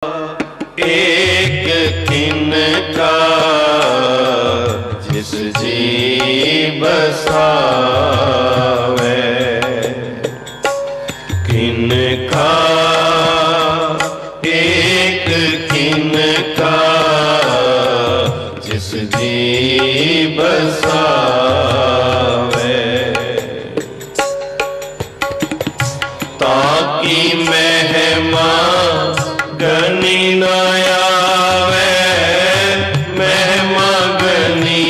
एक किन का जिस जी बसावे, किन का एक किन का जिस जी बसावे, ताकि महिमा गनी न आवे, महिमा गनी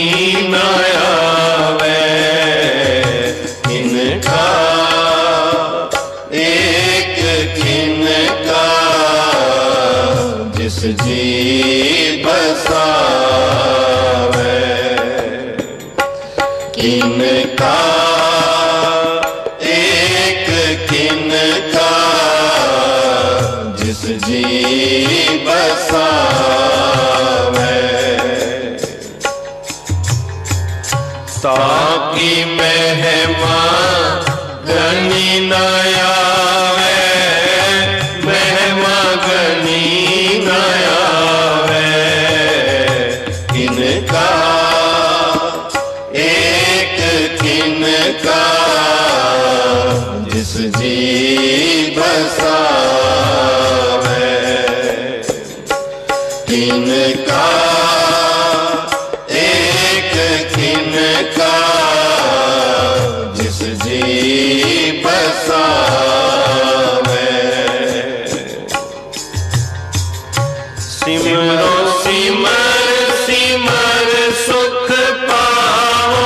न आवे, इनका एक किनका जिस जी बसावे, किनका एक किनका जिस जी बसावे, ताकि महिमा गनी न आवे, महिमा गनी न आवे, इनका एक किनका जिस जी बसावे, किनका एक किनका जिस जी बसावे, सिमरो सिमर सिमर सुख पाओ,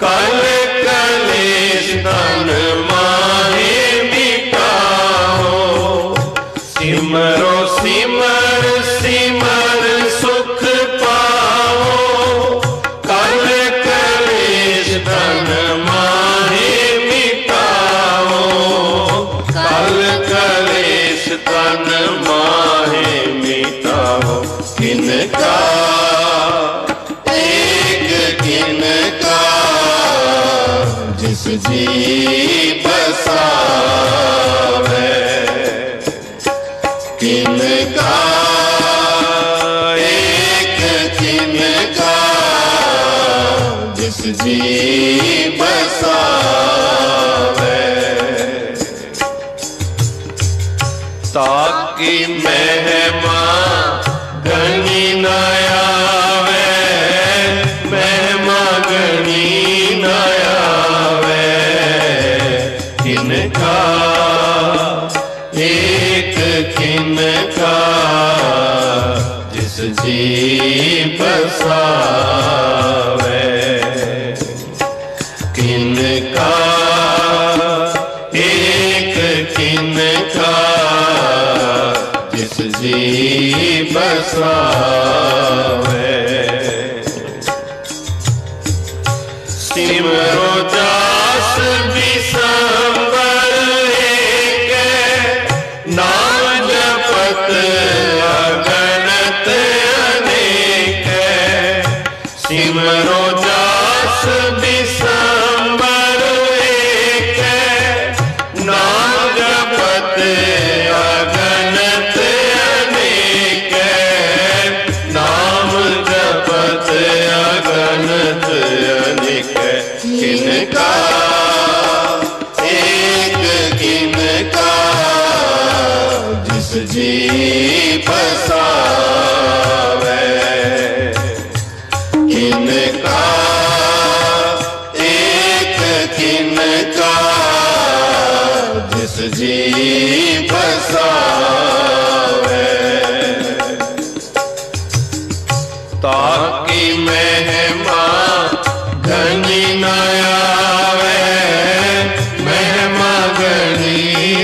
कल कलेश तन माहे मिटाओ, सिमरो सिमर सिमर सुख पाओ, कल कलेश तन माहे मिटाओ, कल कलेश तन माहे मिटाओ, किनका एक किनका जिस जी बसावे, किनका एक किनका जिस जी बसावे, ताकि महिमा गनी न आवे, महिमा गनी न आवे, किनका एक किनका जिस जी बसावे, किनका एक किनका जिस जी बसावे, सिमरो दास बिसंबर एक, नाम जपत अगणित अनेक, सिमरो दास बिसंबर एक, नाम जपत अगणित अनेक, नाम जपत अगणित अनेक, किनका एक किनका जिस जी बसावे, किनका एक किनका जिस जी बसावे, ताकि महिमा गनी न आवे, महिमा गनी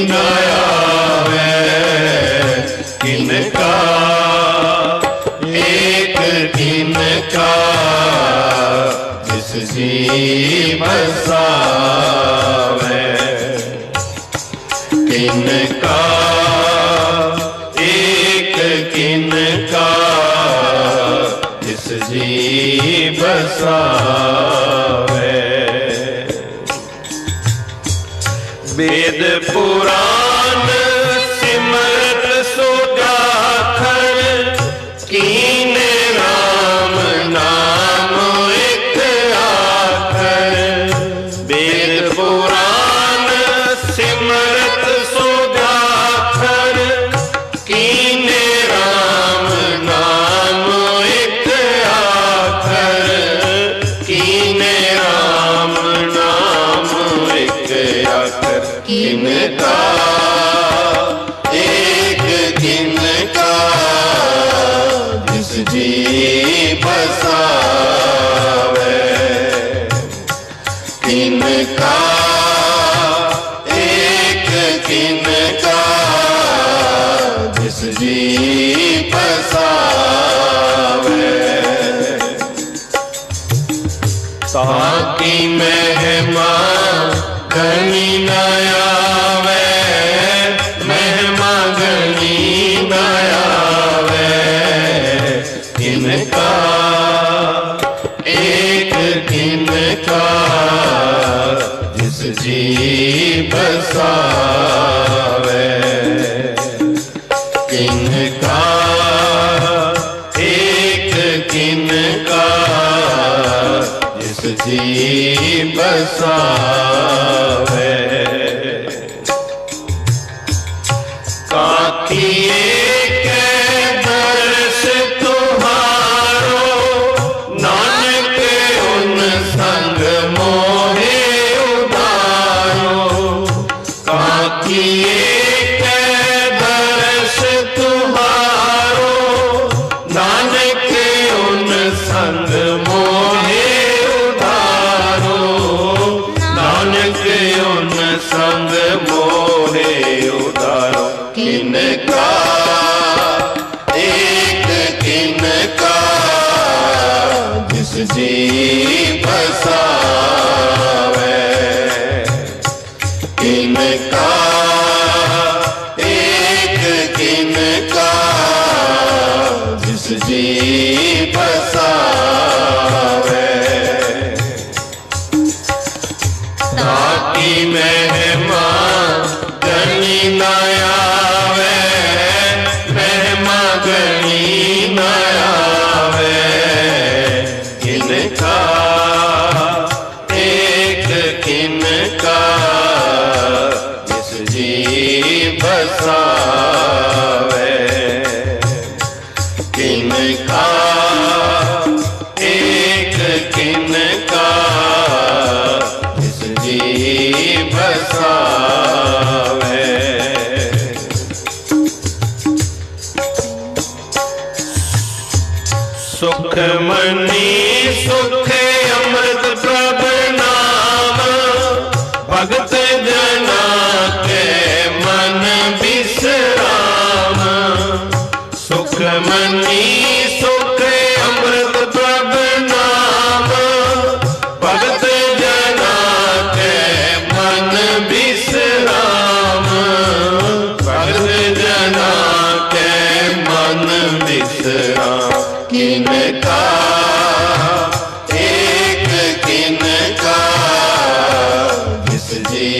न आवे, किनका एक किनका जिस जी बसावे, किनका एक किनका जिस जी बसावे, वेद पुराण सिमरत सो जा जिस जी बसावे। ताकी महिमा गणी न आवे, महिमा गणी न आवे। किनका एक किनका जिस जी बसावे। किनका एक किनका जिस जी बसावे। काकी एक दर्श तुम्हारो, नानक उन संग मोहे उदारो। काकी एक दर्श तुम्हारो, नानक उन संग मोहे उदारो। नानक उन संग मोहे उदारो। किनका एक किनका जिस जी बसावे। किनका एक किनका जिस जी बसावे। ताकी महिमा गणी न आवे, महिमा गणी न आवे। किनका एक किनका जिस जी बसावे। किनका एक किनका जिस जी बसावे। सुख मनी सुख अमृत प्रभ नाम, भगत जना के मन विश्राम। सुख मनी सुख अमृत प्रभ नाम, भगत जना के मन विश्राम। भगत जना के मन विश्राम। किनका एक किनका जिस जी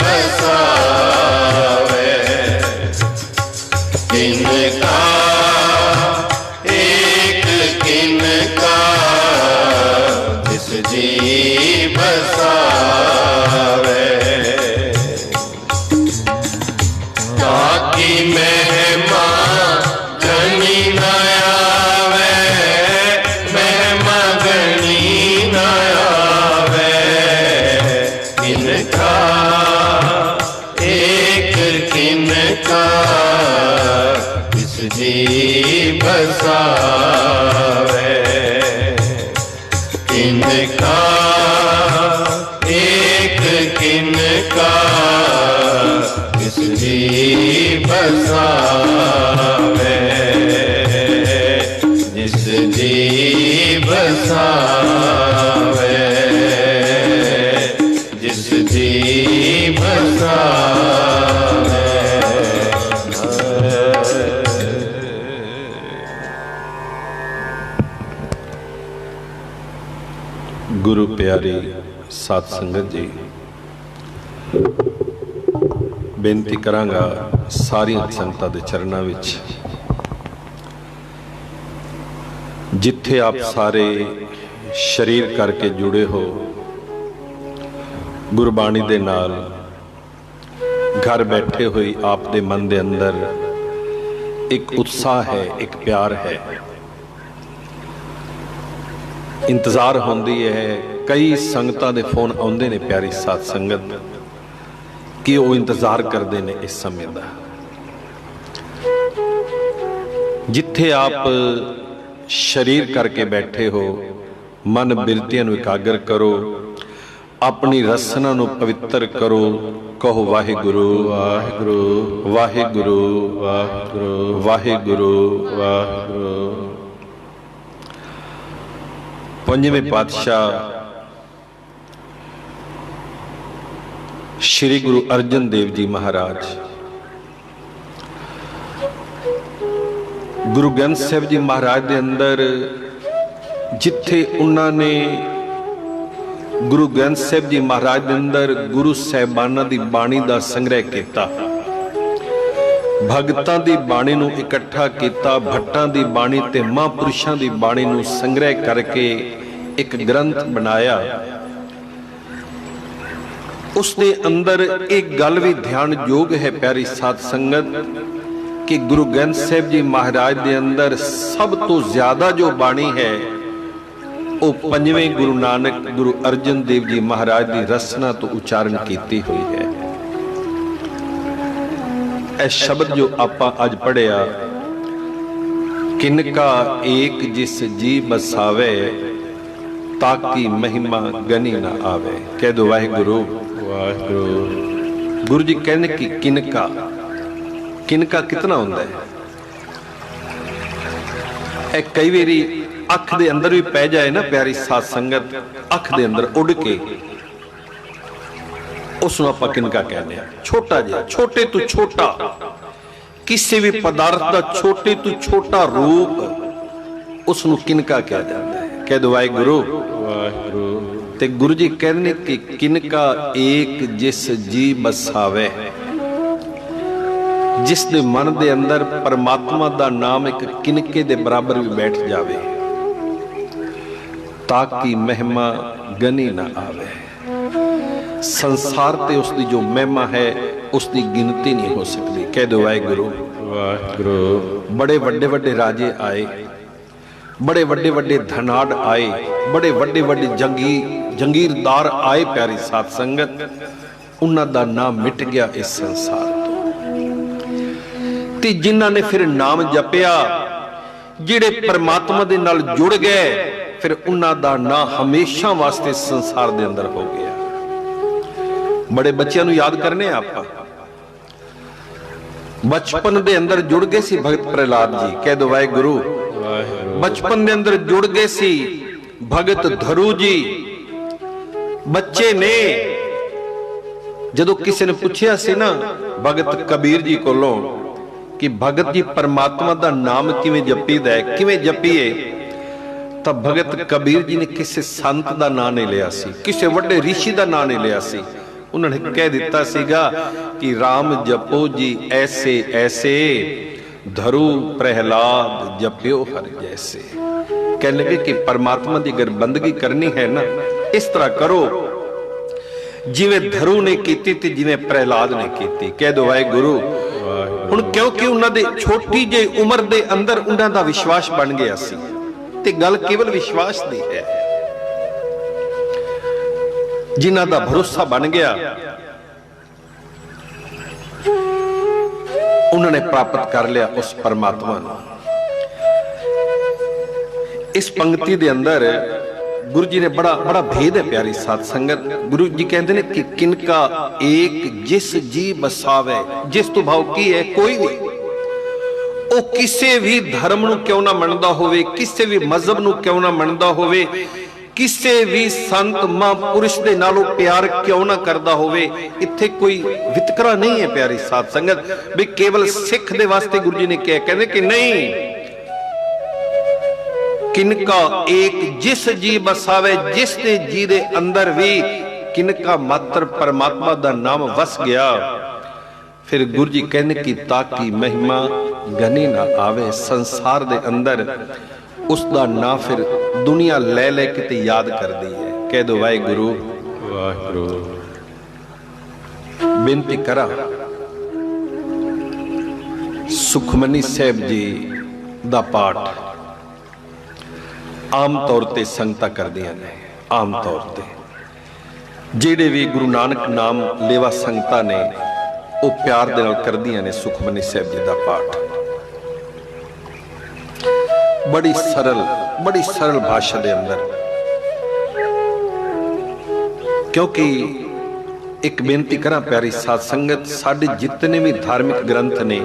बसावे। किनका एक किनका जिस जी बसावे। ताकी महिमा गणी न आवे, महिमा गणी न आवे। किनका एक किनका जिस जी बसावे। किनका एक किनका जिस जी बसावे। जिस जी बसावे। जिस जी बसावे। गुरु प्यारी साध संगत जी, बेनती करांगा सारियां संगतां दे चरणां विच, जिथे आप सारे शरीर करके जुड़े हो, गुरबाणी दे नाल घर बैठे हुए आप दे मन दे अंदर एक उत्साह है, एक प्यार है, इंतजार होंदी है। कई संगतां दे फोन आउंदे ने प्यारी साध संगत कि वो इंतजार करते हैं इस समय का। जिथे आप शरीर करके बैठे हो, मन बिरतियां नूं एकागर करो, अपनी रसना नूं पवित्र करो, कहो वाहिगुरु वाहिगुरु वाहिगुरु वाहिगुरु वाहिगुरु वाहिगुरु। पंजवें पातशाह श्री गुरु अर्जन देव जी महाराज, गुरु ग्रंथ साहिब जी महाराज दे अंदर जिथे उन्होंने गुरु ग्रंथ साहिब जी महाराज दे अंदर गुरु साहिबाना दी बाणी दा संग्रह किया, भगतां दी बाणी नूं इकट्ठा किया, भट्टां दी बाणी ते महापुरुषां दी बाणी नूं संग्रह करके एक ग्रंथ बनाया। उसके अंदर एक गल भी ध्यान योग है प्यारी साध संगत कि गुरु ग्रंथ साहिब जी महाराज के अंदर सब तो ज्यादा जो बाणी है वो पंजवें गुरु नानक गुरु अर्जन देव जी महाराज की रसना तो उच्चारण की हुई है। यह शब्द जो आपां अज पढ़िया, किनका एक जिस जी बसावे ताकि महिमा गनी ना आवे। कह दो वाहिगुरु वाहिगुरु। गुरु जी कहने की किनका, किनका कितना होंदा है। कई बारी अख दे अंदर भी पै जाए ना प्यारी साध संगत, अख दे अंदर उड़ के उसनूं आपां किनका कहने। छोटा जिहा, छोटे तो छोटा किसी भी पदार्थ का छोटे तो छोटा रूप उसनूं किनका कह जाता है। कह दो वाहिगुरु वाहिगुरु। ते गुरु जी कहने कि किनका एक जिस जी बसावे, जिस दे मन दे अंदर परमात्मा दा नाम एक किनके दे बराबर भी बैठ जावे ताकि महिमा गनी ना आवे। संसार ते उसकी जो महिमा है उसकी गिनती नहीं हो सकती। कह दो वाहिगुरु वाहिगुरु। बड़े वड्डे वड्डे राजे आए, बड़े वड्डे वड्डे धनाड़ आए, बड़े वड्डे वड्डे जंगीरदार आए प्यारी साध संगत, उन्हां दा नाम मिट गया इस संसार तो। जिन्हां ने फिर नाम जपिया, जिहड़े परमात्मा दे नाल जुड़ गए, फिर उन्हां दा नाम हमेशा वास्ते संसार दे अंदर हो गया। बड़े बच्चों नूं याद करने आपां, बचपन दे अंदर जुड़ गए सी भगत प्रहलाद जी। कह दो वाहिगुरु। बचपन दे अंदर जुड़ गए सी भगत धरू जी। बच्चे ने जदों किसी ने पूछया सी ना भगत कबीर जी कोलों कि भगत जी परमात्मा दा नाम किवें जपीदा है, किवें जपीए, तब भगत कबीर जी ने किसी संत दा नाम नहीं लिया सी, किसी वड्डे ऋषि दा नाम नहीं लिया सी। उन्होंने कह दिता सीगा कि राम जपो जी ऐसे ऐसे, धरू प्रहलाद जप्यो हर जैसे। कहने लगे कि परमात्मा की अगर बंदगी करनी है ना, इस तरह करो जिवें धरू ने की थी, जिवें प्रहलाद ने की। कह दो वाहिगुरु। हुण क्योंकि उन्होंने छोटी जी उम्र के अंदर उन्हों का विश्वास बन गया सी, ते गल केवल विश्वास की है। जिन्हां दा भरोसा बन गया उन्होंने प्राप्त कर लिया उस परमात्मा को। इस पंक्ति दे अंदर गुरु जी ने बड़ा बड़ा भेद है प्यारी साध संगत। गुरु जी कहते हैं कि किनका एक जिस जी बसावे, जिस तो भाव की है कोई भी, वो किसी भी धर्म नूं क्यों ना मनदा होवे, किसी भी मजहब नूं क्यों ना मनदा होवे, किसी भी संत महापुरुष दे नालों प्यार क्यों ना करदा होवे, इत्थे कोई वितकरा नहीं है प्यारी साध संगत। भी केवल सिख दे वास्ते गुरु जी ने क्या कहते कि नहीं, किनका एक जिस जी बसावे, जिस दे जी दे अंदर भी किनका मात्र परमात्मा दा नाम वस गया, फिर गुरु जी कहने की ताकि महिमा गनी ना आवे। संसार दे अंदर उसका ना फिर दुनिया ले ले के याद कर दी है। कह दो वाहिगुरु वाहिगुरु। बेनती करा सुखमनी साहिब जी दा पाठ आम तौर ते संगतां करदियां ने। आम तौर ते जेड़े भी गुरु नानक नाम लेवा संगतां ने वो प्यार दे नाल करदियां ने सुखमनी साहिब जी दा पाठ। बड़ी सरल भाषा दे अंदर क्योंकि एक बेनती करा प्यारी साध संगत, साडे जितने भी धार्मिक ग्रंथ ने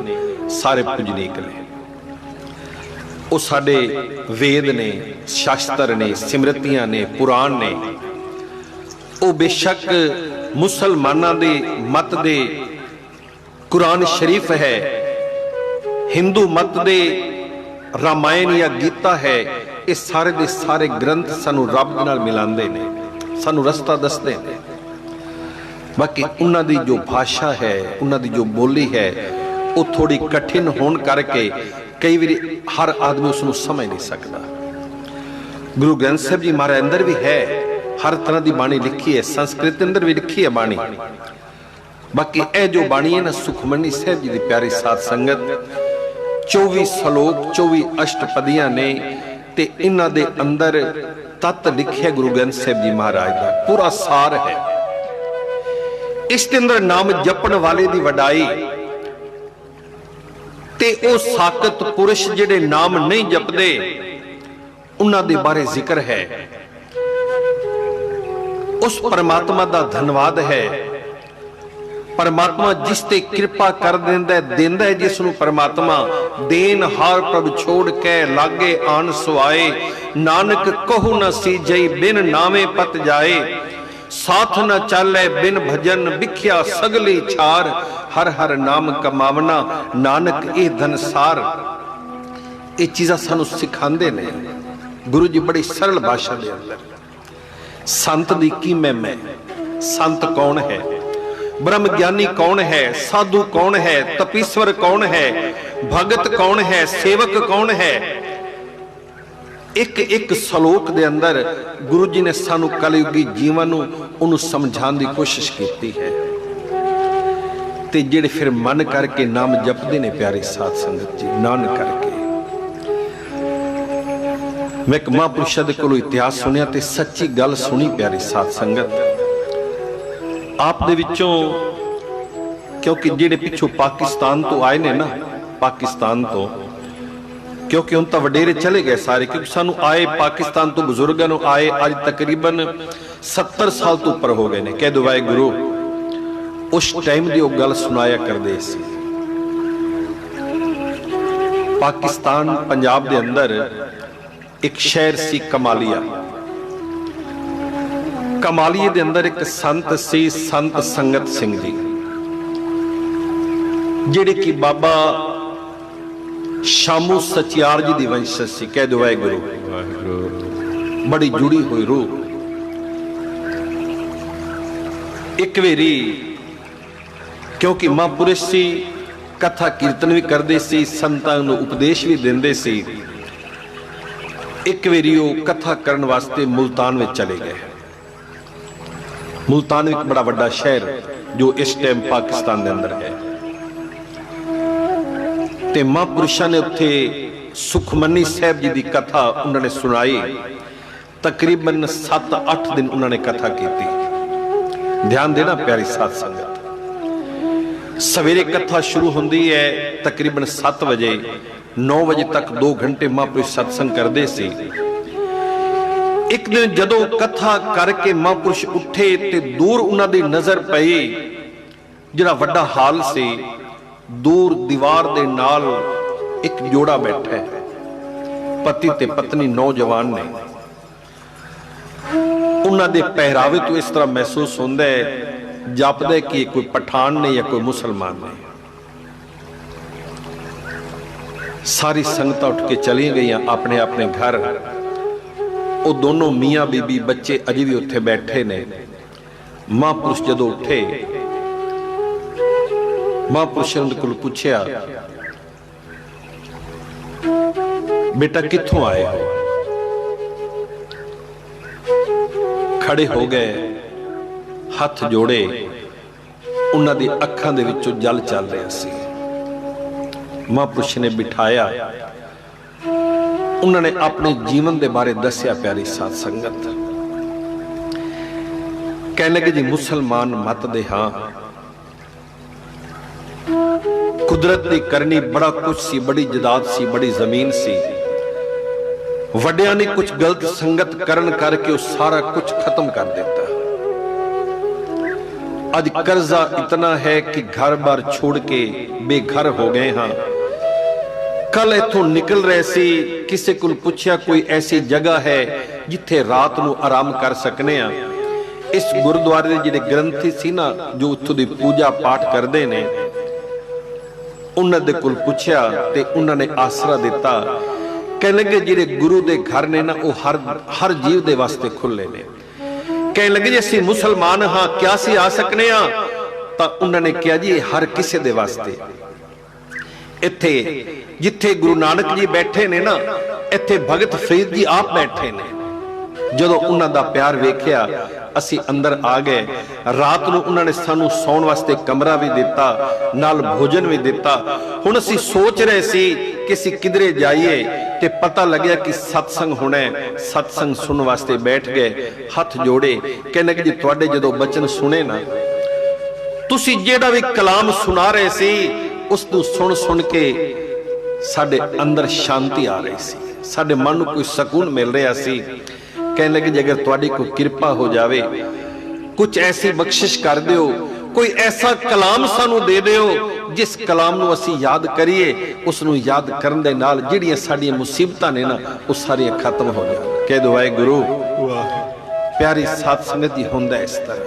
सारे पूजनीक ने, वो साडे वेद ने, शास्त्र ने, सिमरतियां ने, पुराण ने। वो बेशक मुसलमाना दे मत दे कुरान शरीफ है, हिंदू मत दे रामायण या गीता है, ये सारे दे सारे ग्रंथ सानू रब दे नाल मिलांदे ने, सानू रस्ता दसदे ने। बाकी उन्हां दी जो भाषा है, उन्हां दी जो बोली है, वो थोड़ी कठिन होने करके कई बार हर आदमी उसनू समझ नहीं सकता। गुरु ग्रंथ साहिब जी महाराज अंदर भी है, हर तरह की बाणी लिखी है, संस्कृत अंदर भी लिखी है बाणी। बाकी यह जो बाणी है ना सुखमनी साहिब जी की प्यारी साध संगत, 24 श्लोक 24 अष्टपदियां ने, ते इन्हां दे अंदर तत्त लिखे गुरु ग्रंथ साहिब जी महाराज का पूरा सार है। इसके अंदर नाम जपण वाले की वडाई ते ओ साकत पुरुष जिहड़े नाम नहीं जपदे उन्हां दे बारे जिक्र है। उस परमात्मा दा धन्यवाद है। परमात्मा जिस ते कृपा कर देंदा है जिसनू परमात्मा देन हार प्रभ छोड़ के लागे आन सुआए, नानक कहू न सीजई बिन नामे पत जाए, साथ न चाले बिन भजन बिख्या सगली छार, हर हर नाम कमावना नानक ए धनसार। ये चीज़ां सानू सिखांदे ने गुरु जी बड़ी सरल भाषा दे अंदर। संत दी की महिमा है, संत कौन है, ब्रह्म ज्ञानी कौन है, साधु कौन है, तपीश्वर कौन है, भगत कौन है, सेवक कौन है। एक एक श्लोक दे अंदर गुरु जी ने सानू कलयुगी जीवन नूं समझाने की कोशिश की है। ते जिहड़े फिर मन करके नाम जपदे ने प्यारे साध संगत जी, नान करके। मैं एक महापुरुषा दे कोलों इतिहास सुनिया ते सच्ची गल सुनी प्यारी साध संगत। आप दे विचों क्योंकि जिहड़े पिछों पाकिस्तान तो आए ने ना, पाकिस्तान तो क्योंकि हम तो वडेरे चले गए सारे, क्योंकि सानू आए पाकिस्तान तो बुजुर्गों नूं आए अज तकरीबन 70 साल तो उपर हो गए ने। कह दो वाहे गुरु उस टाइम की गल सुनाया करदे सी। पाकिस्तान पंजाब दे अंदर एक शहर सी कमालिया। कमालिए दे अंदर एक संत सी, संत संगत सिंह जी, जिहड़े कि बाबा शामू सचियार जी दी वंशज सी। कह दो वाहे गुरु, बड़ी जुड़ी हुई रूह। एक वेरी क्योंकि महापुरुष सी, कथा कीर्तन भी करते सी, संतां नूं उपदेश भी देंदे सी। एक वेरी वो कथा करन वास्ते मुल्तान में चले गए। मुल्तान एक बड़ा बड़ा शहर जो इस टाइम पाकिस्तान के अंदर है। ते महापुरुषां ने उत्थे सुखमनी साहिब जी की कथा उन्होंने सुनाई। तकरीबन 7-8 दिन उन्होंने कथा की। ध्यान देना प्यारी साध संगत, सवेरे कथा शुरू होती है तकरीबन 7 बजे, 9 बजे तक 2 घंटे महापुरुष सत्संग करते सी। एक दिन जदों कथा करके महापुरुष उठे ते दूर उन्हां दी नजर पई, जिहड़ा वड्डा हाल सी, दूर दीवार दे नाल एक जोड़ा बैठा है, पति ते पत्नी नौजवान ने। उन्हां दे पहरावे तो इस तरह महसूस होंदा है जापदा है कि कोई पठान ने या कोई मुसलमान ने। सारी संगत उठ के चली गई अपने अपने घर। वो दोनों मियाँ बीबी बच्चे अजे भी उत्थे बैठे ने। महापुरुष जदों उठे, महापुरुष ने उनके पूछया, बेटा कित्थों आए हो? खड़े हो गए, हथ जोड़े, उन्हां दी अखां दे विचों जल चल रहा सी। महापुरुष ने बिठाया, उन्होंने अपने जीवन के बारे दसिया प्यारी साध संगत। कहने लगे जी मुसलमान मत दे, हाँ कुदरत की करनी बड़ा कुछ सी, बड़ी जदाद सी, बड़ी जमीन सी। वड्डियां ने कुछ गलत संगत करन करके वो सारा कुछ खत्म कर देता। अज कर्जा इतना है कि घर बार छोड़ के बेघर हो गए हाँ। कल इथों निकल रहे सी, किसी को पूछया कोई ऐसी जगह है जिथे रात नूं आराम कर सकने आ। इस गुरुद्वारे दे जिहड़े ग्रंथी सी ना, जो उत्थों दी पूजा पाठ करते ने, उन्हां दे कोल पूछया ते उन्हां ने आसरा दिता। कहने लगे जिहड़े गुरु दे घर ने ना, वो हर जीव दे वास्ते खुले ने। कहने लगे जी असीं मुसलमान हाँ, क्या सी आ सकने आ? तां उन्हां ने कहा जी हर किसी दे वास्ते। इत्थे जिथे गुरु नानक जी बैठे ने ना, इत्थे भगत फरीद जी आप बैठे ने। जदों उन्हां दा प्यार वेखिया, असी अंदर आ गए। रात नूं उन्हां ने सानू सौण वास्ते कमरा भी दिता, नाल भोजन भी दिता। हुण असी सोच रहे सी कि असी किधरे जाइए, ते पता लग्या कि सत्संग होना है। सत्संग सुनने वास्ते बैठ गए, हथ जोड़े। कहने कि जी तुहाडे जदों बचन सुने ना, तुसी जेड़ा भी कलाम सुना रहे सी, उसनूं सुन सुन के साडे अंदर शांति आ रही सी, साडे मन नूं कोई सकून मिल रहा सी। कहने लगे जी अगर तुहाडी कोई कृपा हो जावे, कुछ ऐसी बख्शिश कर दिओ, कोई ऐसा कलाम सानू दे दिओ जिस कलाम नूं असीं याद करिए, उसनूं याद करन दे नाल जिहड़ियां साडीआं मुसीबतां ने ना, वो सारियां खत्म हो जाण। कह दो वाहिगुरू। प्यारी साध संगत जी, हुंदा इस तरह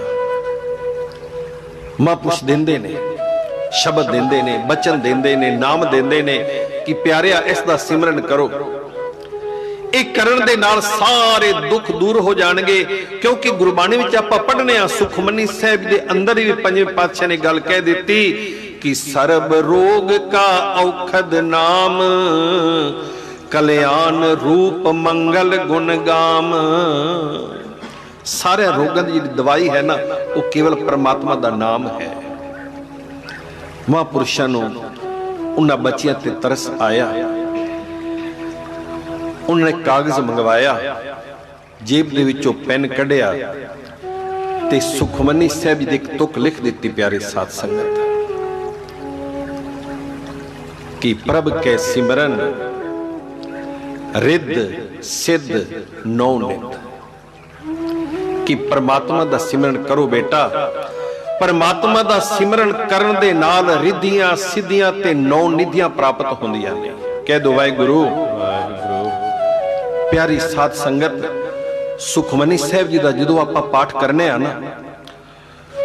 महापुरुष दिंदे ने, शब्द दिंदे ने, बचन दिंदे ने, नाम दिंदे ने कि प्यारिया इसदा सिमरन करो। एक करन दे नाल सारे दुख दूर हो जाणगे। क्योंकि गुरबाणी विच आपां पढ़ने आ, सुखमनी साहिब दे अंदर ही पंजवें पातशाह ने गल कह दित्ती कि सर्ब रोग का औखद नाम, कल्याण रूप मंगल गुण गाम। सारे रोगों की दवाई है ना, वो केवल परमात्मा का नाम है। महापुरुषों नूं उन्हां बच्चियां ते तरस आया। उन्होंने कागज मंगवाया, जेब दे विचों पेन कढ़िया ते सुखमनी साहिब जी दी एक तुक लिख दी। प्यारे साध संगत कि प्रभ के सिमरन रिद्ध सिद्ध नौ नित। कि परमात्मा दा सिमरन करो बेटा। परमात्मा दा सिमरन करन दे नाल रिद्धियां सिद्धियां ते नौ निधियां प्राप्त होंदियां ने। कह दो वाहिगुरू। प्यारी साध संगत, सुखमनी साहिब जी दा जदों आपां पाठ करने आ ना,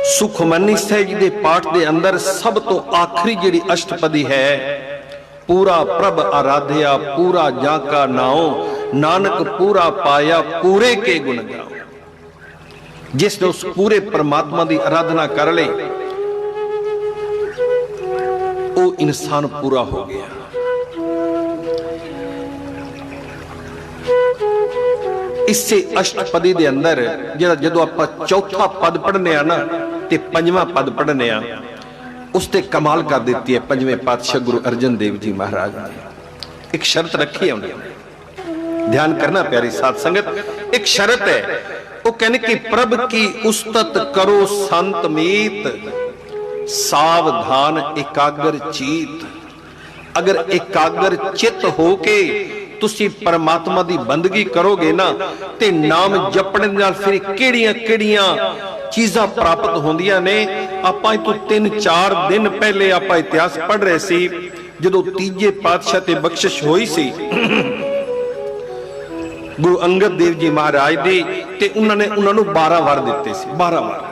सुखमनी साहिब जी दे पाठ दे अंदर सब तो आखिरी जिहड़ी अष्टपदी है, पूरा प्रभ आराध्या पूरा जाका नाओ, नानक पूरा पाया पूरे के गुण गाओ। जिसने उस पूरे परमात्मा की आराधना कर ले, वो इंसान पूरा हो गया। इससे अष्टपदी दे अंदर जदों आपां चौथा पद पढ़ने आ ना, ते पंजवां पद पढ़ने आ, उसते कमाल कर देती है पंजवें पातशाह गुरु अर्जन देव जी महाराज ने। एक शर्त रखी है उन्होंने, ध्यान करना प्यारी साध संगत। एक शर्त है, वो कहने की प्रभ की उस्तत करो संत मीत, सावधान एकाग्र चीत। अगर एकाग्र चित होके तुसी परमात्मा दी बंदगी करोगे ना, ते नाम जपने नाल फिर किहड़ियां चीज़ां प्राप्त होंदियां ने। आपां तो 3-4 दिन पहले आपां इतिहास पढ़ रहे सी, जदों तीजे पातशाह ते बख्शिश होई सी गुरु अंगद देव जी महाराज दी, ते उन्होंने 12 वार दिते सी, 12 वार।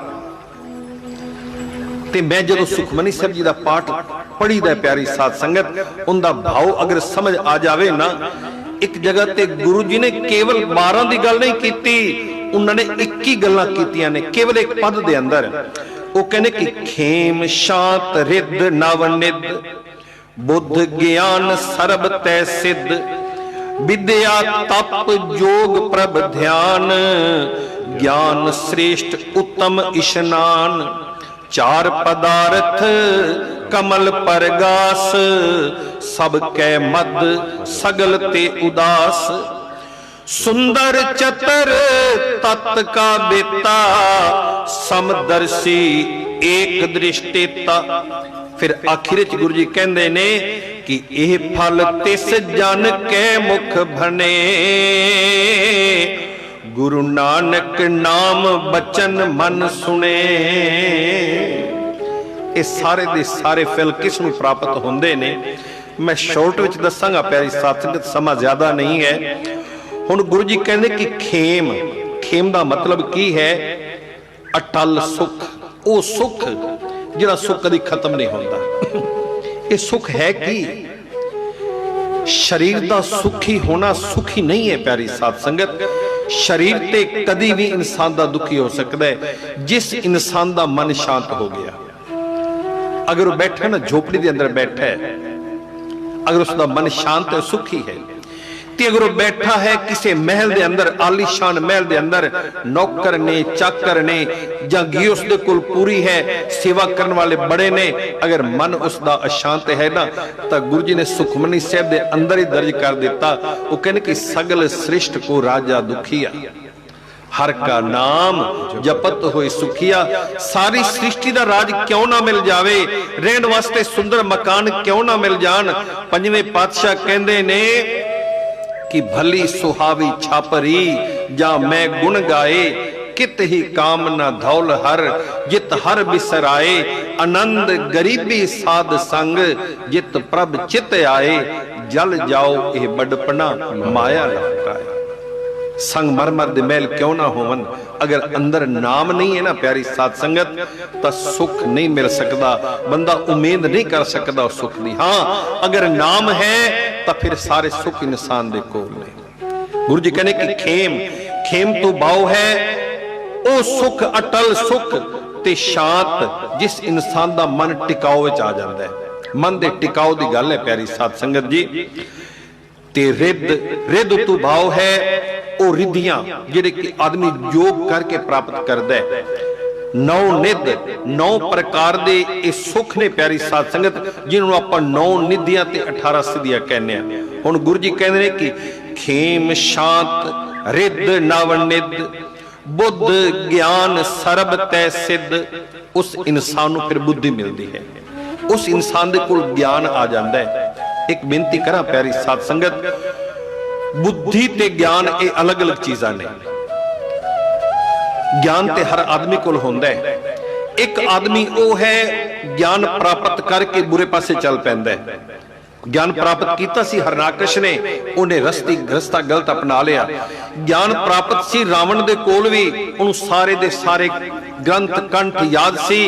ते मैं जदों सुखमनी साहिब जी दा पाठ पढ़ी दा प्यारी साध संगत, उनका भाव अगर समझ आ जावे ना, एक जगह ते गुरु जी ने केवल 12 की गल नहीं की, उन्होंने 21 गल्लां कीतियां ने केवल एक पद दे अंदर। वो कहने कि खेम शांत रिद्ध नवनिध, बुद्ध ज्ञान सर्ब तै सिद्ध, विद्या तप जोग प्रभ ध्यान, ज्ञान श्रेष्ठ उत्तम इशनान, चार पदार्थ कमल परगास, सब कै मद सगल ते उदास, सुंदर चतर तत् का बेता, समदर्शी एक दृष्टिता। फिर आखिर च गुरु जी कहते ने कि यह फल तिस जन कै मुख भने, गुरु नानक नाम बचन मन सुने। ये सारे दे सारे फल किस नूं प्राप्त होंदे ने, मैं शॉर्ट विच दसांगा प्यारी साध संगत, समा ज्यादा नहीं है। हुण गुरु जी कहंदे कि खेम, खेम दा मतलब की है? अटल सुख, वो सुख जिहड़ा सुख कदी खत्म नहीं होंदा। ये सुख है कि शरीर दा सुखी होना सुखी नहीं है प्यारी साध संगत। शरीर ते कदी भी इंसान दा दुखी हो सकता है जिस इंसान दा मन शांत हो गया। अगर वो बैठा ना झोपड़ी के अंदर बैठा है, अगर उसका मन शांत है सुखी है। ते अगर वो बैठा है किसी महल के अंदर, आलीशान महल के अंदर, नौकर ने चाकर ने जागीर उसके कोल पूरी है, सेवा करने वाले बड़े ने, अगर मन उसका अशांत है ना, तो गुरु जी ने सुखमनी साहब के अंदर ही दर्ज कर दिता। वो कहने कि सगल सृष्ट को राजा दुखिया, हर का नाम जपत होए सुखिया। सारी सृष्टि का राज क्यों ना मिल जावे, रहन वास्ते सुंदर मकान क्यों ना मिल जान। पंजवें पातशाह कहंदे ने कि भली सुहावी छापरी जा मैं गुण गाए, कित ही कामना धौल हर जित हर बिसराए। आनंद गरीबी साध संग जित प्रभ चित आए, जल जाओ ये बड़पना माया लौटाए। संगमरमर दे महल क्यों ना होवन, अगर अंदर नाम नहीं है ना प्यारी साध संगत, तो सुख नहीं मिल सकता। बंदा उम्मीद नहीं कर सकता उस सुख की। हाँ, अगर नाम है तो फिर सारे सुख इंसान दे कोल ने। गुरु जी कहने कि खेम, खेम तो भाव है ओ सुख, अटल सुख ते शांत, जिस इंसान दा मन टिकाव विच आ जाता है। मन दे टिकाव दी गल है प्यारी साध संगत जी। ते रिद, रिद तो भाव है ओ रिद्धियां जिहड़े कि आदमी योग करके प्राप्त करदा है। नौ निध, नौ प्रकार दे ये सुख ने प्यारी साध संगत, जिन्होंने आपां नौ निधियां ते 18 सिद्धियां कहने हैं। हुण गुरु जी कहंदे ने कि खेम शांत रिद नवनिध, बुद्ध ज्ञान सरब तै सिद्ध। उस इंसान को फिर बुद्धि मिलती है, उस इंसान दे कोल ज्ञान आ जाता है। एक बेनती करा प्यारी साध संगत, बुद्धि ते ज्ञान ये अलग अलग चीज़ां ने। ज्ञान ते हर आदमी कोल होंदा है। एक आदमी वो है ज्ञान प्राप्त करके बुरे पासे चल पैंदा है। ज्ञान प्राप्त किया सी हरनाकश ने, उन्हें रस्ता गलत अपना लिया। ज्ञान प्राप्त सी रावण दे कोल भी, उन्हें सारे दे सारे ग्रंथ कंठ याद सी,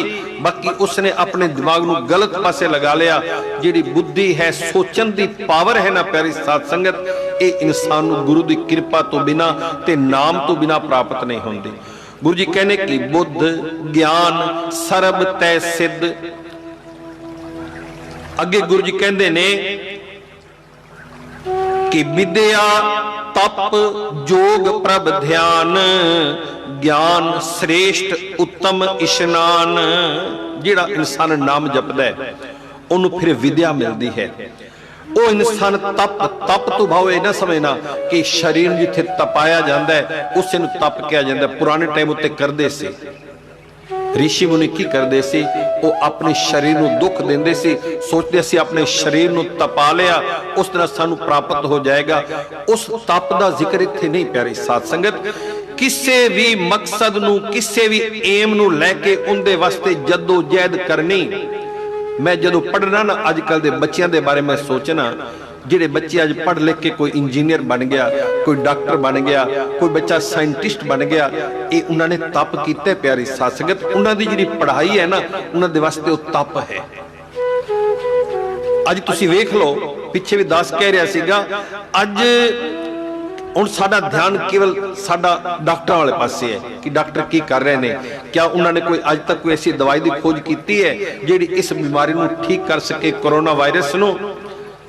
बाकी उसने अपने दिमाग नूं गलत पासे लगा लिया। जिहड़ी बुद्धि है, सोचन दी पावर है ना प्यारी साध संगत, ये इंसान नूं गुरु दी कृपा तो बिना ते नाम तो बिना प्राप्त नहीं होंदी। गुरु जी कहने कि बुद्ध ज्ञान सरब तै सिद्ध। अगे गुरु जी कहंदे ने कि विद्या तप जोग प्रभ ध्यान, ज्ञान श्रेष्ठ उत्तम इशनान। जिहड़ा इंसान नाम जपदा है उन्होंने फिर विद्या मिलती है। वो इंसान तप, तप तो भाव ये ना समझना कि शरीर जिथे तपाया जाता है उसे तप किया जाता है। पुराने टाइम उत्ते करदे सी ऋषि मुनि की करदे सी, वो अपने शरीर नूं दुख देंदे सी, सोचते सी अपने शरीर नूं तपा लिया उस तरह सानू प्राप्त हो जाएगा। उस तप दा जिक्र इत्थे नहीं प्यारी साध संगत। किसी भी मकसद नूं, किसी भी एम नूं लैके उनदे वास्ते जद्दोजहद करनी। मैं जदों पढ़ना ना अजकल दे बच्चों के बारे में सोचना, जिहड़े बच्चे अज पढ़ लिख के कोई इंजीनियर बन गया, कोई डॉक्टर बन गया, कोई बच्चा साइंटिस्ट बन गया, ये उन्होंने तप किया प्यारी साध संगत। उन्होंने जिहड़ी पढ़ाई है ना, उन्होंने वास्ते वो तप है। अज तुसीं वेख लो, पिछे भी दास कह रहा सीगा, अज हुण साडा ध्यान केवल साडा डॉक्टर वाले पासे है कि डॉक्टर की कर रहे हैं। क्या उन्होंने कोई अज तक कोई ऐसी दवाई की खोज की है जिहड़ी इस बीमारी को ठीक कर सके, कोरोना वायरस नूं?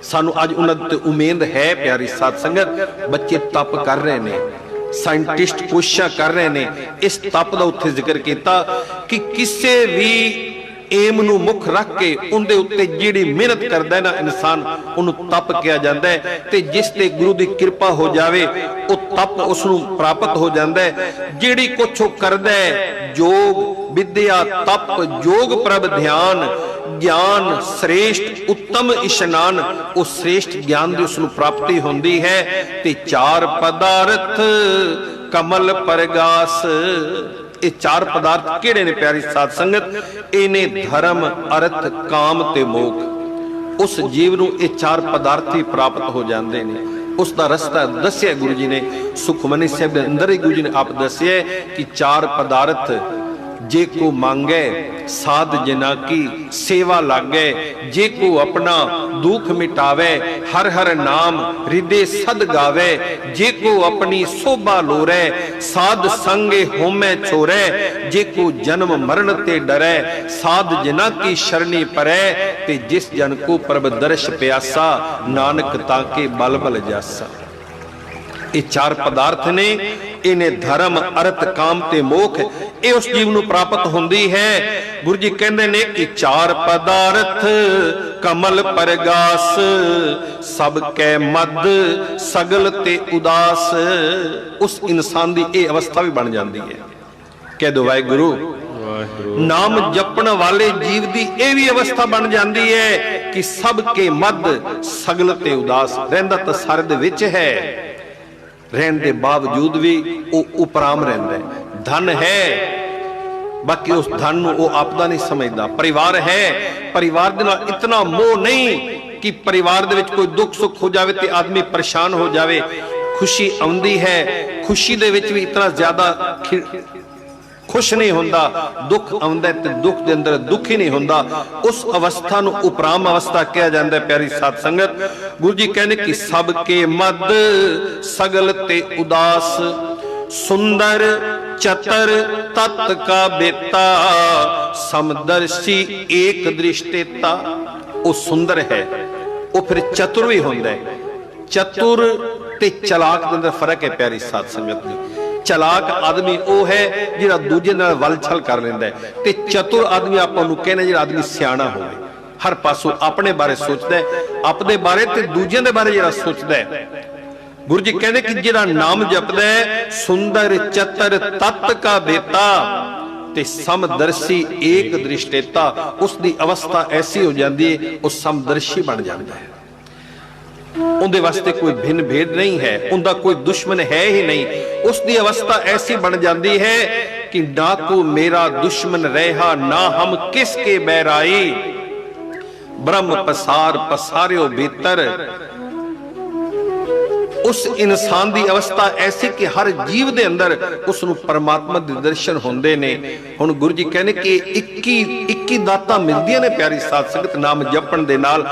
सानू अज उन्होंने उम्मीद है प्यारी साध संगत। बच्चे तप कर रहे हैं, साइंटिस्ट कोशिशां कर रहे हैं। इस तप का उत्थे जिक्र किया कि किसी भी एम नूं मुख रख के उनके उत्ते जिहड़ी मेहनत करदा है ना इंसान, उन्होंने तप किया जाता है। ते जिस ते गुरु की कृपा हो जाए वो तप उसनूं प्राप्त हो जाता है। जिहड़ी कुछ करदा है, योग विद्या तप जोग प्रभ ध्यान, ज्ञान श्रेष्ठ उत्तम इशनान, वो श्रेष्ठ ज्ञान की उसनूं प्राप्ति होंदी है। ते चार पदार्थ कमल परगास। ये चार पदार्थ किहड़े ने प्यारी साध संगत? इने धर्म अर्थ काम ते मोख। उस जीव नूं ये चार पदार्थ ही प्राप्त हो जाते हैं। उसका रस्ता दसिया गुरु जी ने सुखमनी साहिब के अंदर ही गुरु जी ने आप दसिया कि चार पदार्थ जे को मांगे साध जना की सेवा लागे, जे को अपना दुख मिटावे हर हर नाम हृदय सद गावे, जे को अपनी शोभा लोरे साध संगे होमे छोरे, जे को जन्म मरण ते डरे साध जना की शरणी परे, ते जिस जन को प्रभ दर्श प्यासा नानक ताके बल बल जासा। ये चार पदार्थ ने, इन्हें धर्म अर्थ काम ते मोख ये उस जीव नूं प्राप्त होंदी है। गुरु जी कहंदे ने कि चार पदार्थ कमल परगास, सब कै मद सगल ते उदास। उस इंसान दी ये अवस्था भी बन जाती है। कह दो वाहिगुरु। नाम जपण वाले जीव दी ये भी अवस्था बन जाती है कि सब के मद सगल ते उदास। रहिंदा तां सारे दे विच है, रहन के बावजूद भी वो उपराम रहिंदा है। धन है बाकी उस धन नूं वो आपदा नहीं समझदा। परिवार है, परिवार दे नाल इतना मोह नहीं कि परिवार दे विच कोई दुख सुख हो जावे ते आदमी परेशान हो जावे। खुशी आउंदी है, खुशी दे विच भी इतना ज्यादा खुश नहीं होंदा। दुख आउंदा ते दुख दे अंदर दुख ही नहीं होंदा। उस अवस्था नूं उपराम अवस्था कहा जाता है। प्यारी साध संगत गुरु जी कहने कि सब के मद सगल ते उदास, सुंदर चतर तत् का बेता, समदर्शी एक दृष्टेता। वो सुंदर है, वो फिर चतुर भी होंदा है। चतुर ते चलाक दे अंदर फर्क है प्यारी साध संगत जी। चलाक आदमी वो है जिहड़ा दूजे नाल वल छल कर लैंदा है, ते चतुर आदमी आपां नूं कहना जिहड़ा आदमी सियाणा होवे, हर पासों अपने बारे सोचदा है, अपने बारे ते दूजियां दे बारे जिहड़ा सोचदा है। गुरु जी कहंदे कि जिहड़ा नाम जपदा है सुंदर चतर तत् का बेता ते समदर्शी एक दृष्टेता, उसकी अवस्था ऐसी हो जाती है वो समदर्शी बन जाता है। उनके वास्ते कोई भिन्न भेद नहीं है, उनका कोई दुश्मन है ही नहीं। उसकी अवस्था ऐसी बन जाती है कि ना को मेरा दुश्मन रहा ना हम किसके बैराई, ब्रह्म पसार पसारियो भीतर। उस इंसान की अवस्था ऐसी कि हर जीव के अंदर उसनूं परमात्मा दे दर्शन होंदे ने। हुण गुरु जी कहने कि 21 दातां मिलदियां ने प्यारी साध संगत नाम जपण दे नाल।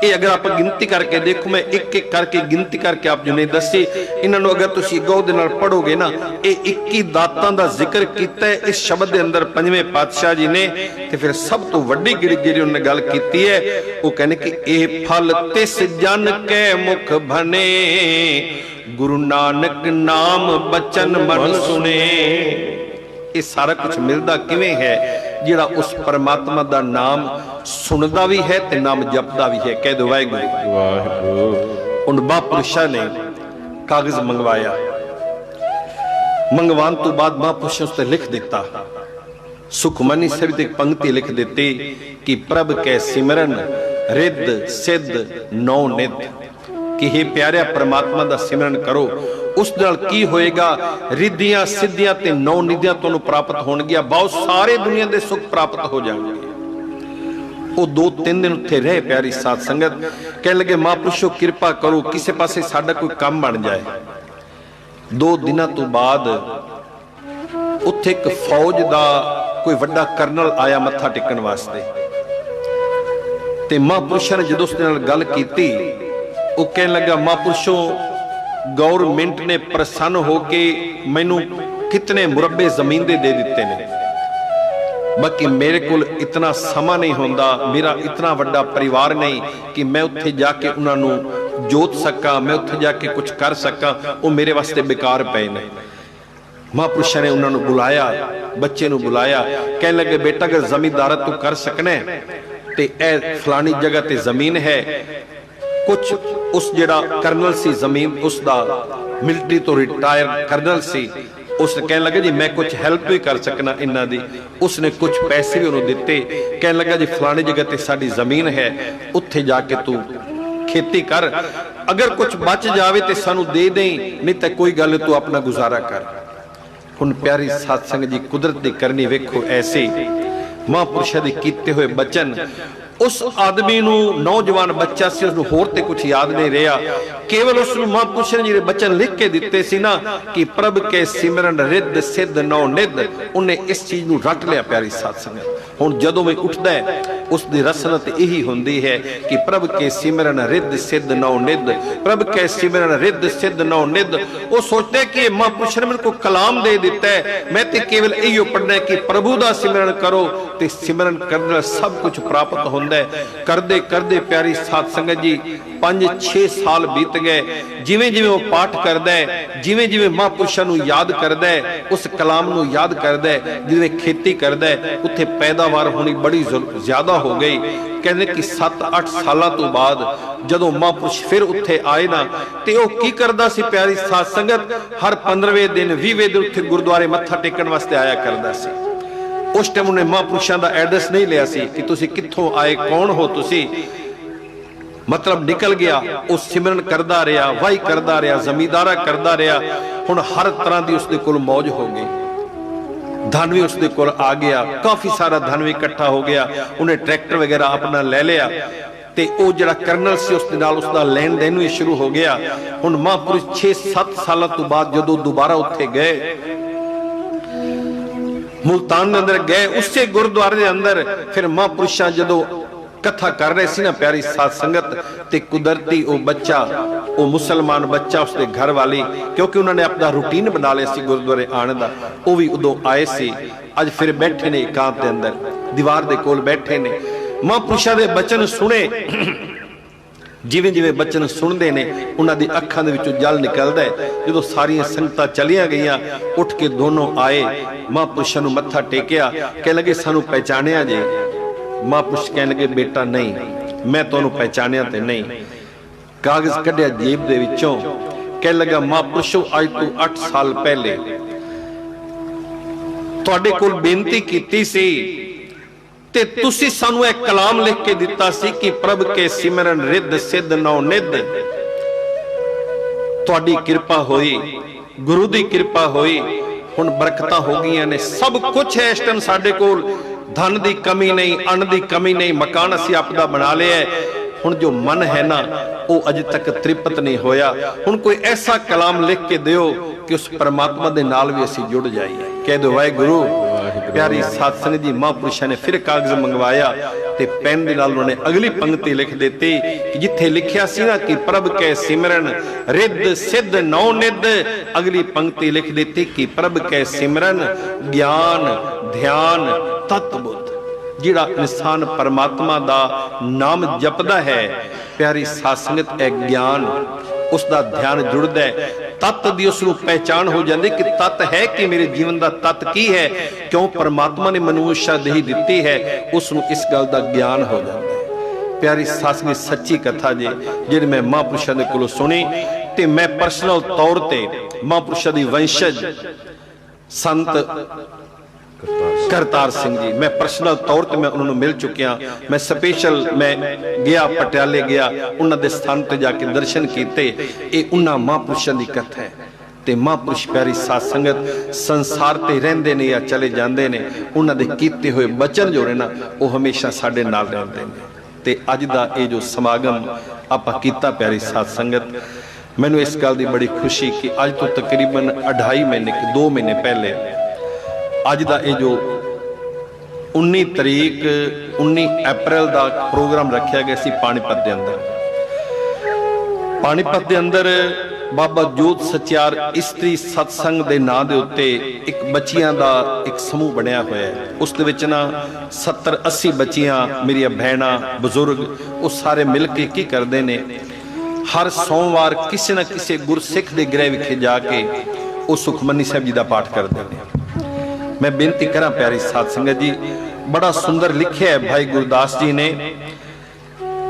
ये अगर आप गिनती करके देखो, मैं एक एक करके गिनती करके आप जिन्हें दसी, इन्होंने अगर तुसीं गौर दे नाल पढ़ोगे ना, ये 21 दातां दा जिक्र कीता है इस शब्द दे अंदर पंजवें पातशाह जी ने। ते फिर सब तो वड्डी जिहड़ी उन्होंने गल कीती है वो कहने कि ए फल तिस जन कै मुख भने, गुरु नानक नाम बचन मन सुने। ये सारा कुछ मिलता किवें है? जिहड़ा उस परमात्मा दा नाम सुनदा भी है ते नाम जपदा भी है। कह दो वाहिगुरू। उन महापुरुषां ने कागज मंगवाया, मंगवान तो बाद महापुरुषों उसते लिख दिता, सुखमनी साहिब दी पंक्ति लिख दी कि प्रभ कै सिमरन रिद्ध सिद्ध नौ निध। कि हे प्यारे परमात्मा दा सिमरन करो, उस नाल की होएगा? रिद्धियां सिद्धियां ते नौ निधियां तुहानूं प्राप्त होणगियां, बहुत सारे दुनिया दे सुख प्राप्त हो जाएंगे। वो 2-3 दिन उत्थे रहे प्यारी साध संगत, कह लगे महापुरुषों कृपा करो किसी पासे साडा कोई काम बन जाए। 2 दिनों तो बाद उत्थे एक फौज दा कोई वड्डा करनल आया मत्था टेकण वास्ते। ते महापुरुषों ने जदों उसदे नाल गल कीती, वो कहने लगा महापुरुषों गवर्नमेंट ने प्रसन्न होके मैनू कितने मुरब्बे जमीन दे दिते ने, बाकी मेरे को इतना समा नहीं होंदा, मेरा इतना वड्डा परिवार नहीं कि मैं उत्थे जाके उन्होंने जोत सका, मैं उत्थे जाके कुछ कर सका, वो मेरे वास्ते बेकार पे ने। महापुरुषों ने उन्होंने बुलाया, बच्चे नूं बुलाया, कहने लगे बेटा अगर जमींदार तू कर सकना ते ए फलानी जगह ते जमीन है, कुछ उस जिहड़ा कर्नल सी जमीन उसका मिलिटरी तो रिटायर कर्नल सी, उसने कहने लगा जी मैं कुछ हेल्प भी कर सकना इन्हां दी। उसने कुछ पैसे भी उन्होंने दिते, कहने लगा जी फलानी जगह ते साडी जमीन है, उत्थे जाके तू खेती कर, अगर कुछ बच जावे ते सानू दे दें, नहीं तो कोई गल तू अपना गुजारा कर। हुण प्यारी साध संगत जी कुदरत की करनी वेखो ऐसे महापुरुषों के कीते हुए बचन उस आदमी नूं नौजवान बच्चा सी उसनूं होर ते कुछ याद नहीं रहा केवल उसनूं महापुरुषों ने जिहड़े बचन लिख के दिते सी ना कि प्रभ के सिमरन रिद्ध सिद्ध नौ निध उन्हें इस चीज नूं रट लिया प्यारी साध संगत हुण जदों भी उठदा है उसकी रसनत यही होंदी है कि प्रभ के सिमरन रिद्ध सिद्ध नौ निध प्रभ के सिमरन रिद्ध सिद्ध नौ निध वो सोचते कि महापुरुष ने मेरे को कलाम दे दिता है मैं तो केवल यही पढ़ना है कि प्रभु का सिमरन करो तो सिमरन करने सब कुछ प्राप्त होंदा है करदे करदे प्यारी साध संगत जी 5-6 साल बीत गए जिवें जिवें वो पाठ करदा है जिवें जिवें महापुरुषां नूं याद करदा है उस कलाम नूं याद करदा है जिवें खेती करदा है उत्थे पैदावार होनी बड़ी ज्यादा हो गई कहते कि 7-8 साल तो बाद जदों महापुरुष फिर उत्थे आए ना ते वो की करदा सी प्यारी साध संगत हर 15वें दिन 20वें दिन उत्थे गुरुद्वारे मत्था टेकण वास्ते आया करदा सी उस टाइम उन्हें महापुरुषों का एड्रैस नहीं लिया सी कि तुसी कित्थों आए कौन हो तुसी मतलब निकल गया उस सिमरन करदा रहा वाही करदा रहा जमींदारा करदा रहा हुण हर तरह की उसके कोल मौज हो गई धन भी उसके कोल आ गया काफी सारा धन भी इकट्ठा हो गया उन्हें ट्रैक्टर वगैरह अपना ले लिया ते ओ जिहड़ा कर्नल सी उसदे नाल उसदा लेन देन भी शुरू हो गया हुण महापुरुष 6-7 साल तो बाद जदों दोबारा उत्थे गए मुल्तान के अंदर गए उससे गुरुद्वारे के अंदर फिर महापुरुषां जदों कथा कर रहे सी ना प्यारी साध संगत ते कुदरती वो बच्चा वो मुसलमान बच्चा उसके घर वाली क्योंकि उन्होंने अपना रूटीन बना लिया सी गुरुद्वारे आने का वो भी उदों आए सी अज फिर बैठे ने एकांत के अंदर दीवार के कोल बैठे ने महापुरुषां दे बचन सुने जिवें जिवें बचन सुनते ने उन्होंने अखां दे विचों जल निकलदा है जो सारिया संगतां चलियां गईयां उठ के दोनों आए महापुरुषां नूं मत्था टेकिया कह लगे सानू पहचानिया जे महापुरुष कह लगे बेटा नहीं मैं तुहानूं पहचानिया ते नहीं कागज कढ़िया जेब दे विचों कह लगा महापुरुषो अज तो 8 साल पहले तुहाडे कोल बेनती कीती सी ते तुसी सानू एक कलाम लिख के दिता सी कि प्रभ के सिमरन रिद्ध सिद्ध नौ निध तुहाडी कृपा होई गुरु दी कृपा होई हुण बरकतां हो गईयां ने सब कुछ है इस टाइम साडे कोल धन दी कमी नहीं अन्न दी कमी नहीं मकान असीं आपदा बना लिया हुण जो मन है ना वो अज तक तृप्त नहीं होया हुण कोई ऐसा कलाम लिख के दिओ कि उस परमात्मा दे नाल भी असीं जुड़ जाइए कह दो वाहिगुरू प्यारी साध संगत जी महापुरुषों ने फिर कागज मंगवाया ते पेन दे नाल उन्होंने अगली पंक्ति लिख देती कि जिथे लिखिया सी ना कि प्रभ के सिमरन रिद्ध सिद्ध नौ निध अगली पंक्ति लिख देती कि प्रभ के सिमरन ज्ञान ध्यान तत्वबुद्ध जिहड़ा इंसान परमात्मा दा नाम जपदा है प्यारी साध संगत है ज्ञान उसका ध्यान जुड़दा है तत्त दी उसनूं पहचान हो जाती कि तत्त है कि मेरे जीवन का तत्त की है क्यों परमात्मा ने मनुष्य देही दिती है उसनूं इस गल का ज्ञान हो जाता है प्यारी साध संगत सच्ची कथा जे जिहड़ी मैं महापुरुषों दे कोलों सुनी ते मैं पर्सनल तौर ते महापुरुषों दी वंशज संत करतार सिंह जी मैं पर्सनल तौर पर मैं उन्होंने मिल चुकिया मैं स्पेशल मैं गया पटियाले गया उन्होंने स्थान पर जाके दर्शन किए ये उन्होंने महापुरुषों की कथा है ते महापुरुष प्यारी साध संगत संसार ते रहिंदे ने या चले जाते हैं उन्होंने कीते हुए बचन जो ना वो हमेशा साडे नाल रहिंदे ने ते अज दा ये जो समागम आपां कीता प्यारी साध संगत मैनूं इस गल की बड़ी खुशी कि अज तो तकरीबन 2.5 महीने 2 महीने पहले अज का यह जो 19 तरीक 19 अप्रैल का प्रोग्राम रखा गया सी पानीपत के अंदर बाबा जोत सचियार इस्त्री सत्संग के नाम के उत्ते एक बच्चियां का एक समूह बनया हुआ है उस ना 70-80 बच्चियां मेरिया भैणां बजुर्ग वो सारे मिल के की करते हैं हर सोमवार किसी न किसी गुरसिख के गृह विखे जाके वो सुखमनी साहब जी का पाठ करते हैं मैं बेनती करा प्यारी साध संगत जी बड़ा सुंदर लिखिया है भाई गुरदास जी ने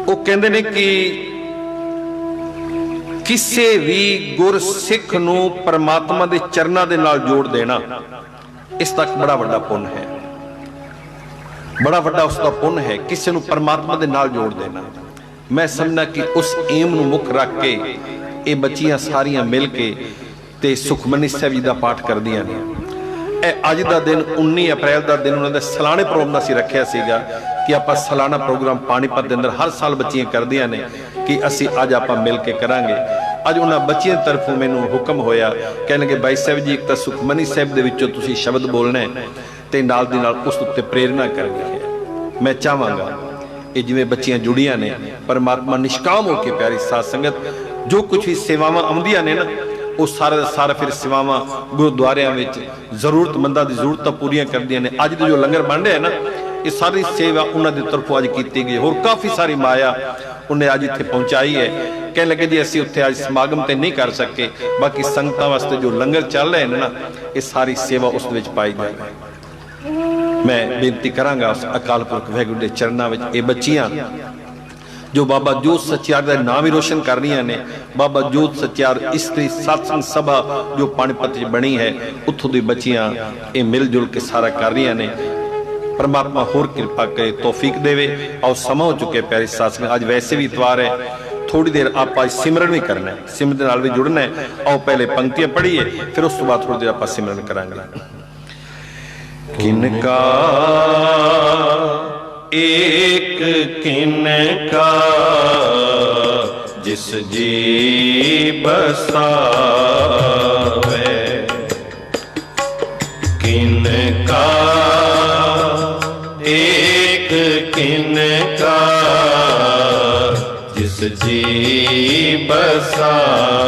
वो कहते ने कि किसी भी गुर सिख नूं परमात्मा दे चरना दे नाल जोड़ देना इस तक बड़ा वड्डा पुण्य है बड़ा वड्डा उसका पुण्य है किसी नूं परमात्मा दे नाल जोड़ देना मैं समझना कि उस एम नूं मुख रख के ये बच्चियां सारियां मिल के ते सुखमनी साहब जी का पाठ करदियां ने ਅੱਜ ਦਾ ਦਿਨ 19 ਅਪ੍ਰੈਲ ਦਾ ਦਿਨ ਉਹਨਾਂ ਦੇ ਸਾਲਾਨੇ ਪ੍ਰੋਗਰਾਮ ਦਾ ਅਸੀਂ ਰੱਖਿਆ ਸੀਗਾ ਕਿ ਆਪਾਂ ਸਾਲਾਨਾ ਪ੍ਰੋਗਰਾਮ ਪਾਣੀਪਤ ਦੇ ਅੰਦਰ ਹਰ ਸਾਲ ਬੱਚੀਆਂ ਕਰਦੀਆਂ ਨੇ ਕਿ ਅਸੀਂ ਅੱਜ ਆਪਾਂ ਮਿਲ ਕੇ ਕਰਾਂਗੇ। ਅੱਜ ਉਹਨਾਂ ਬੱਚਿਆਂ ਦੀ ਤਰਫੋਂ ਮੈਨੂੰ ਹੁਕਮ ਹੋਇਆ, ਕਹਿਣਗੇ ਬਾਈ ਸਾਹਿਬ ਜੀ, ਇੱਕ ਤਾਂ ਸੁਖਮਨੀ ਸਾਹਿਬ ਦੇ ਵਿੱਚੋਂ ਤੁਸੀਂ ਸ਼ਬਦ ਬੋਲਣਾ ਹੈ ਤੇ ਨਾਲ ਦੀ ਨਾਲ ਉਸ ਉੱਤੇ ਪ੍ਰੇਰਨਾ ਕਰਨੀ ਹੈ। ਮੈਂ ਚਾਹਾਂਗਾ ਇਹ ਜਿਵੇਂ ਬੱਚੀਆਂ ਜੁੜੀਆਂ ਨੇ, ਪਰਮਾਤਮਾ ਨਿਸ਼ਕਾਮ ਹੋ ਕੇ ਪਿਆਰੀ ਸਾਧ ਸੰਗਤ ਜੋ ਕੁਝ ਵੀ ਸੇਵਾਵਾਂ ਆਉਂਦੀਆਂ ਨੇ ਨਾ, ਉਹ ਸਾਰਾ ਦਾ ਸਾਰਾ ਫਿਰ ਸੇਵਾਵਾਂ ਗੁਰਦੁਆਰਿਆਂ ਵਿੱਚ ਜ਼ਰੂਰਤਮੰਦਾਂ ਦੀ ਜ਼ਰੂਰਤਾਂ ਪੂਰੀਆਂ ਕਰਦੀਆਂ ਨੇ। ਅੱਜ ਦੇ ਜੋ ਲੰਗਰ ਬਣ ਰਿਹਾ ਨਾ, ਇਹ ਸਾਰੀ ਸੇਵਾ ਉਹਨਾਂ ਦੀ ਤਰਫੋਂ ਅੱਜ ਕੀਤੀ ਗਈ। ਹੋਰ ਕਾਫੀ ਸਾਰੀ ਮਾਇਆ ਉਹਨੇ ਅੱਜ ਇੱਥੇ ਪਹੁੰਚਾਈ ਹੈ। ਕਹਿਣ ਲੱਗੇ ਜੀ ਅਸੀਂ ਉੱਥੇ ਅੱਜ ਸਮਾਗਮ ਤੇ ਨਹੀਂ ਕਰ ਸਕੇ, ਬਾਕੀ ਸੰਗਤਾਂ ਵਾਸਤੇ ਜੋ ਲੰਗਰ ਚੱਲ ਰਹੇ ਨੇ ਨਾ, ਇਹ ਸਾਰੀ ਸੇਵਾ ਉਸ ਵਿੱਚ ਪਾਈ ਜਾਵੇ। ਮੈਂ ਬੇਨਤੀ ਕਰਾਂਗਾ ਉਸ ਅਕਾਲ ਪੁਰਖ ਵਾਹਿਗੁਰੂ ਦੇ ਚਰਨਾਂ ਵਿੱਚ ਇਹ ਬੱਚੀਆਂ ਜੋ ਬਾਬਾ ਜੋਤ ਸੱਚਿਆਰ ਦਾ ਨਾਮ ਹੀ ਰੋਸ਼ਨ ਕਰ ਰਹੀਆਂ ਨੇ, ਬਾਬਾ ਜੋਤ ਸੱਚਿਆਰ ਇਸਤਰੀ ਸਤਸੰਗ ਸਭਾ ਜੋ ਪਾਣੀਪਤ 'ਚ ਬਣੀ ਹੈ, ਉੱਥੋਂ ਦੀ ਬੱਚੀਆਂ ਇਹ ਮਿਲ ਜੁਲ ਕੇ ਸਾਰਾ ਕਰ ਰਹੀਆਂ ਨੇ। परमात्मा होर कृपा करे, तौफीक देवे। और समा हो चुके प्यारे साथ संगत, आज वैसे भी इतवार है, थोड़ी देर आप आज सिमरन भी करना है, सिमरन नाल भी जुड़ना है। आओ पहले पंक्तियां पढ़िए, फिर उस तो बाद थोड़ी देर आप सिमरन करांगे। किनका एक किनका जिस जी बसावे, किनका एक किनका जिस जी बसावे,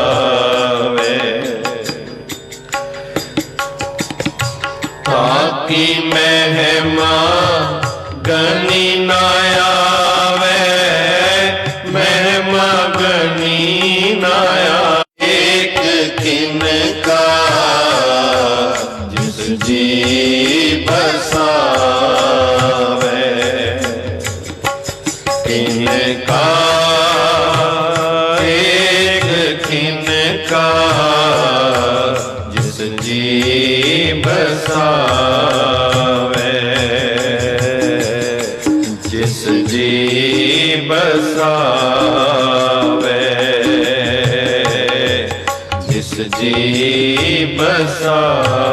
ताकि महिमा गनी ना आवे, महिमा गनी ना आवे। एक किनका जिस जी बसावे, किनका एक किनका जिस जी बसावे, जिस जी बसावे, जिस जी बसावे।